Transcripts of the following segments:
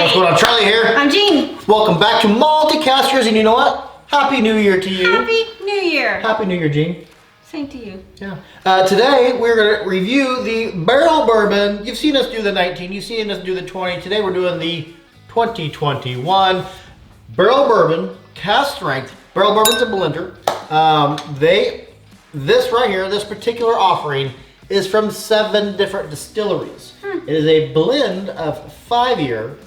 What's going on? Charlie here. I'm Jean. Welcome back to Multicasters, and you know what? Happy New Year to you. Happy New Year. Happy New Year, Jean. Same to you. Yeah. Today we're going to review the Barrell Bourbon. You've seen us do the 19. You've seen us do the 20. Today we're doing the 2021 Barrell Bourbon Cask Strength. Barrell Bourbon's a blender. This right here, this particular offering, is from 7 different distilleries. It is a blend of 5-year,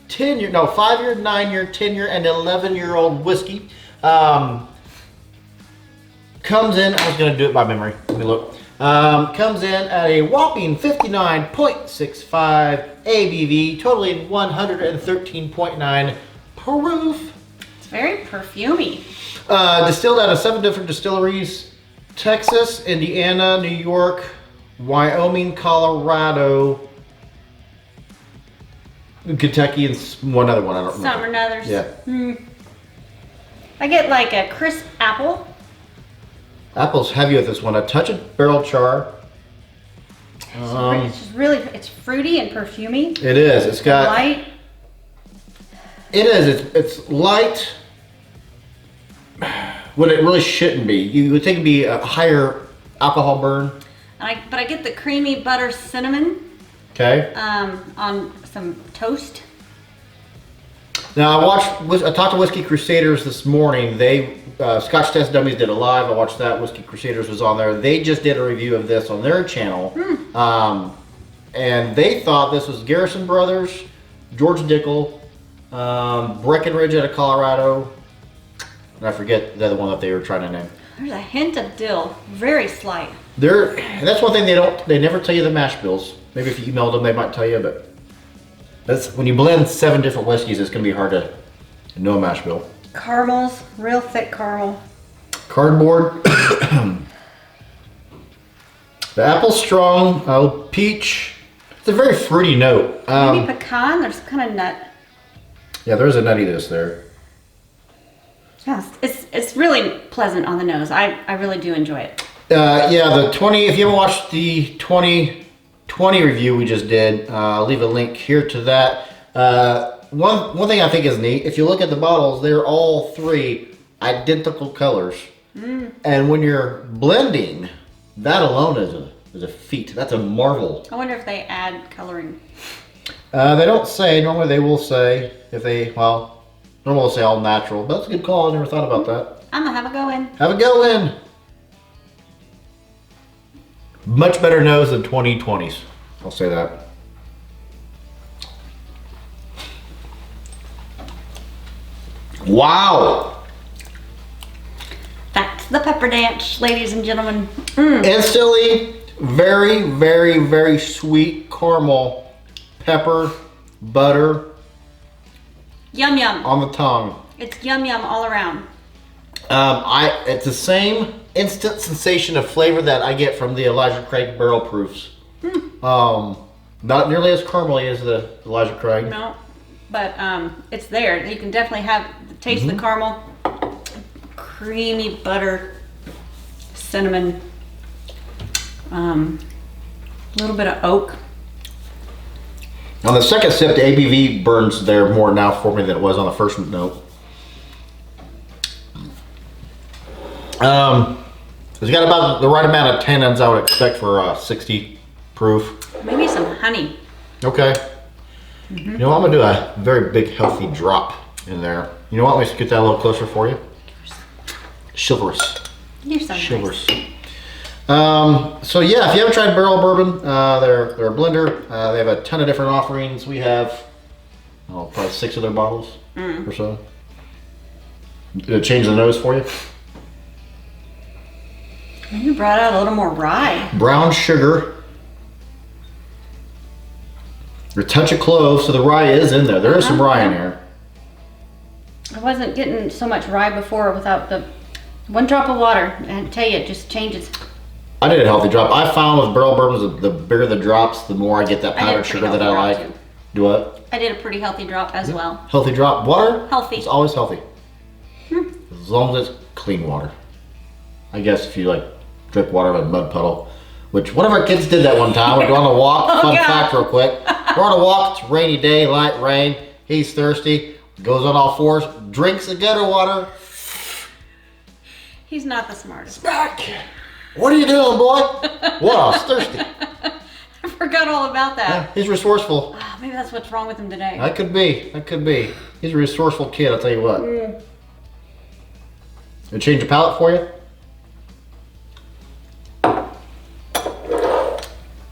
10-year, no, 5-year, 9-year, 10-year, and 11-year-old whiskey. Comes in, I was going to do it by memory. Let me look. Comes in at a whopping 59.65 ABV, totaling 113.9 proof. It's very perfumey. Distilled out of 7 different distilleries: Texas, Indiana, New York, Wyoming, Colorado, Kentucky, and one other one. I don't remember. Some or others. Yeah. I get like a crisp apple. Apple's heavy with this one. A touch of barrel char. It's just really, it's fruity and perfumey. It is. It's got light. It is. It's light. What it really shouldn't be. You would think it'd be a higher alcohol burn. But I get the creamy butter cinnamon. Okay. On some toast. Now I talked to Whiskey Crusaders this morning. They Scotch Test Dummies did a live. I watched that. Whiskey Crusaders was on there. They just did a review of this on their channel, and they thought this was Garrison Brothers, George Dickel, Breckenridge out of Colorado, and I forget the other one that they were trying to name. There's a hint of dill, very slight. And that's one thing they never tell you the mash bills. Maybe if you emailed them, they might tell you, but that's when you blend 7 different whiskeys, it's gonna be hard to know a mash bill. Caramels, real thick caramel. Cardboard. The apple's strong. Peach. It's a very fruity note. Maybe pecan. There's some kind of nut. Yeah, there's a nuttiness there. Yes, it's really pleasant on the nose. I really do enjoy it. Yeah, the 20. If you haven't watched the 2020 review we just did, I'll leave a link here to that. One thing I think is neat, if you look at the bottles, they're all 3 identical colors. And when you're blending, that alone is a feat. That's a marvel. I wonder if they add coloring. They don't say. Normally they will say if they, well, normally they'll say all natural. But that's a good call. I never thought about that. I'm gonna have a go in. Have a go in. Much better nose than 2020s. I'll say that. Wow. That's the pepper dance, ladies and gentlemen. Instantly, very, very, very sweet caramel, pepper, butter. Yum yum. On the tongue. It's yum yum all around. It's the same instant sensation of flavor that I get from the Elijah Craig barrel proofs. Not nearly as caramely as the Elijah Craig. No, but it's there. You can definitely taste the caramel, creamy butter, cinnamon, a little bit of oak. On the second sip, the ABV burns there more now for me than it was on the first note. It's got about the right amount of tannins I would expect for 60 proof. Maybe some honey. Okay. You know what? I'm gonna do a very big healthy drop in there. You know what? Let me get that a little closer for you. Chivalrous. You're so Chivalrous. nice. So yeah, if you haven't tried Barrell Bourbon, they're a blender. They have a ton of different offerings. We have probably 6 of their bottles or so. Did it change the nose for you? You brought out a little more rye. Brown sugar. A touch of clove, so the rye is in there. There is some rye in here. I wasn't getting so much rye before without the 1 drop of water. And I tell you, it just changes. I did a healthy drop. I found with Barrell Bourbons, the bigger the drops, the more I get that powdered sugar that I like. Too. Do what? I did a pretty healthy drop as well. Healthy drop. Water? Healthy. It's always healthy. As long as it's clean water. I guess if you like drip water out of a mud puddle, which one of our kids did that one time. We're going on a walk. Fun fact real quick. We're on a walk. It's a rainy day, light rain. He's thirsty. Goes on all fours. Drinks a gutter water. He's not the smartest. Back. What are you doing, boy? What? I was thirsty. I forgot all about that. Yeah, he's resourceful. Oh, maybe that's what's wrong with him today. That could be. That could be. He's a resourceful kid, I'll tell you what. Gonna change the palate for you?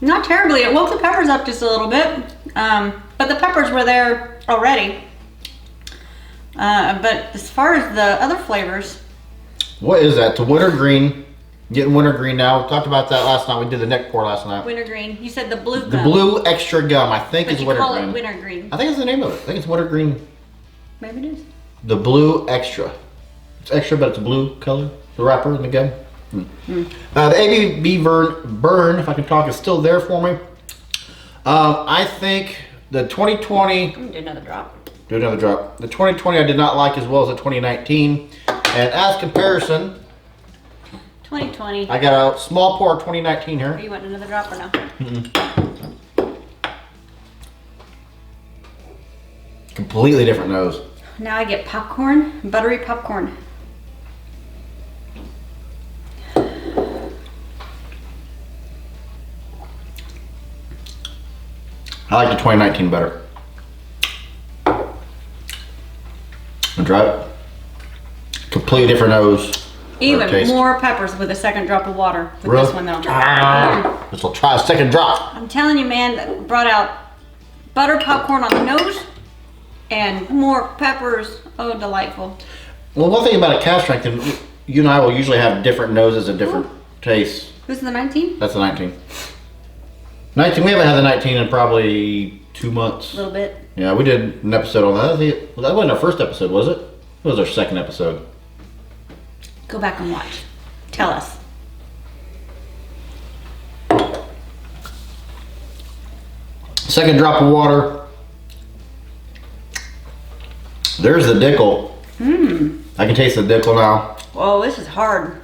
Not terribly. It woke the peppers up just a little bit. But the peppers were there already. But as far as the other flavors. What is that? It's a wintergreen. Getting wintergreen now. We talked about that last night. We did the neck pour last night. Wintergreen. You said the blue gum. The blue extra gum, I think, But is you wintergreen. call it wintergreen. I think it's the name of it. I think it's wintergreen. Maybe it is. The blue extra. It's extra, but it's a blue color. The wrapper and the gum. The ABV burn, if I can talk, is still there for me. I think the 2020. I'm gonna do another drop. Do another drop. The 2020 I did not like as well as the 2019. And as comparison, 2020. I got a small pour of 2019 Are here. you want another drop or no? Completely different nose. Now I get popcorn, buttery popcorn. I like the 2019 better. And try it. Completely different nose. Even taste. more peppers with a second drop of water with Really? this one though. This will try a second drop. I'm telling you, man, that brought out butter popcorn on the nose and more peppers. Oh, delightful. Well, one thing about a Cask Strength, and you and I will usually have different noses and different tastes. This is the 19? That's the 19. 19, we haven't had the 19 in probably 2 months. A little bit. Yeah, we did an episode on that. That wasn't our first episode, was it? It was our second episode. Go back and watch. Tell us. Second drop of water. There's the dickle. I can taste the dickle now. Whoa, this is hard.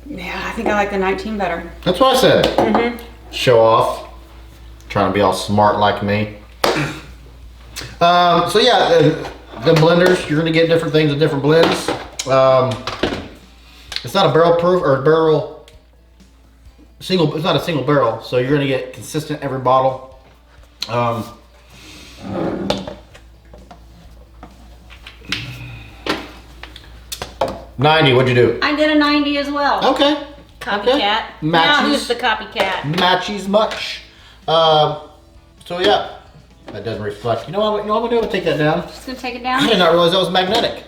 Yeah, I think I like the 19 better. That's what I said. Show off. Trying to be all smart like me. So yeah, the blenders, you're gonna get different things in different blends. It's not a barrel proof or a barrel single. It's not a single barrel, so you're gonna get consistent every bottle. 90. What'd you do? I did a 90 as well. Okay. Copycat. Okay. Now Matches. who's the copycat? Matches much. So yeah, that doesn't reflect. You know what? I'm gonna do? I'm gonna take that down. Just gonna take it I down. did not realize that was magnetic.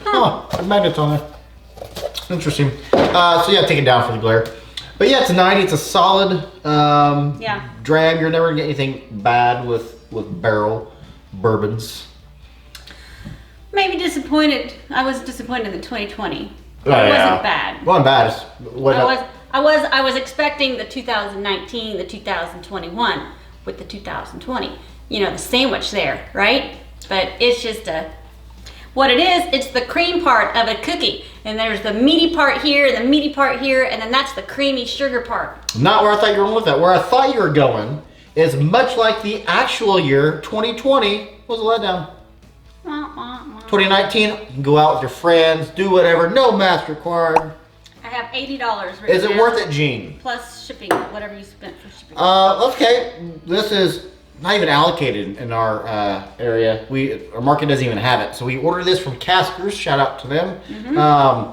Huh, there's magnets on there. Interesting. So yeah, take it down for the glare. But yeah, it's 90. It's a solid Yeah. dram. You're never gonna get anything bad with barrel bourbons. Maybe disappointed. I was disappointed in 2020. Oh, It yeah. wasn't bad. Wasn't bad. It's, what, I was expecting the 2019, the 2021 with the 2020. You know, the sandwich there, right? But it's just what it is, it's the cream part of a cookie. And there's the meaty part here, the meaty part here, and then that's the creamy sugar part. Not where I thought you were going with that. Where I thought you were going is much like the actual year, 2020 was a letdown. 2019, you can go out with your friends, do whatever, no mask required. I have $80 right Is it now, worth it, Gene? plus shipping, whatever you spent for shipping. Okay, this is not even allocated in our area. Our market doesn't even have it. So we order this from Caskers, shout out to them,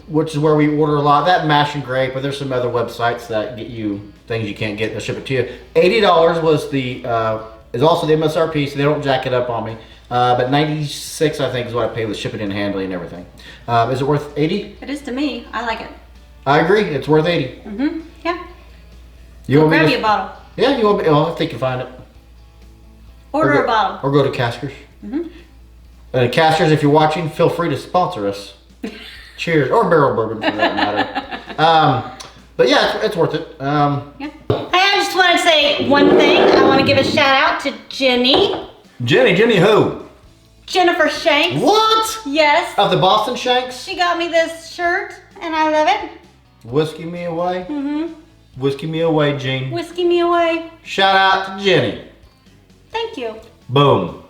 which is where we order a lot. That mash and grape, but there's some other websites that get you things you can't get, they'll ship it to you. $80 was is also the MSRP, so they don't jack it up on me. But 96, I think, is what I paid with shipping and handling and everything. Is it worth 80? It is to me. I like it. I agree. It's worth 80. Yeah. You want me Grab to? you a bottle. Yeah, you want me? Oh, I think you find it. Order a bottle. Or go to Caskers. Caskers, if you're watching, feel free to sponsor us. Cheers, or Barrell Bourbon for that matter. But yeah, it's worth it. Yeah. Hey, I just want to say one thing. I want to give a shout out to Jenny. Jenny who? Jennifer Shanks. What? Yes. Of the Boston Shanks? She got me this shirt, and I love it. Whiskey me away. Whiskey me away, Gene. Whiskey me away. Shout out to Jenny. Thank you. Boom.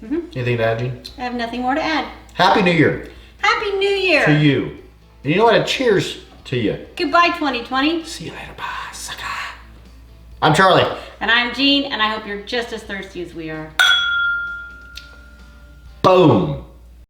Anything to add, Gene? I have nothing more to add. Happy New Year Happy New Year. to you. And you know what? A cheers to you. Goodbye, 2020. See you later. Bye. Sucker. I'm Charlie. And I'm Jean, and I hope you're just as thirsty as we are. Boom.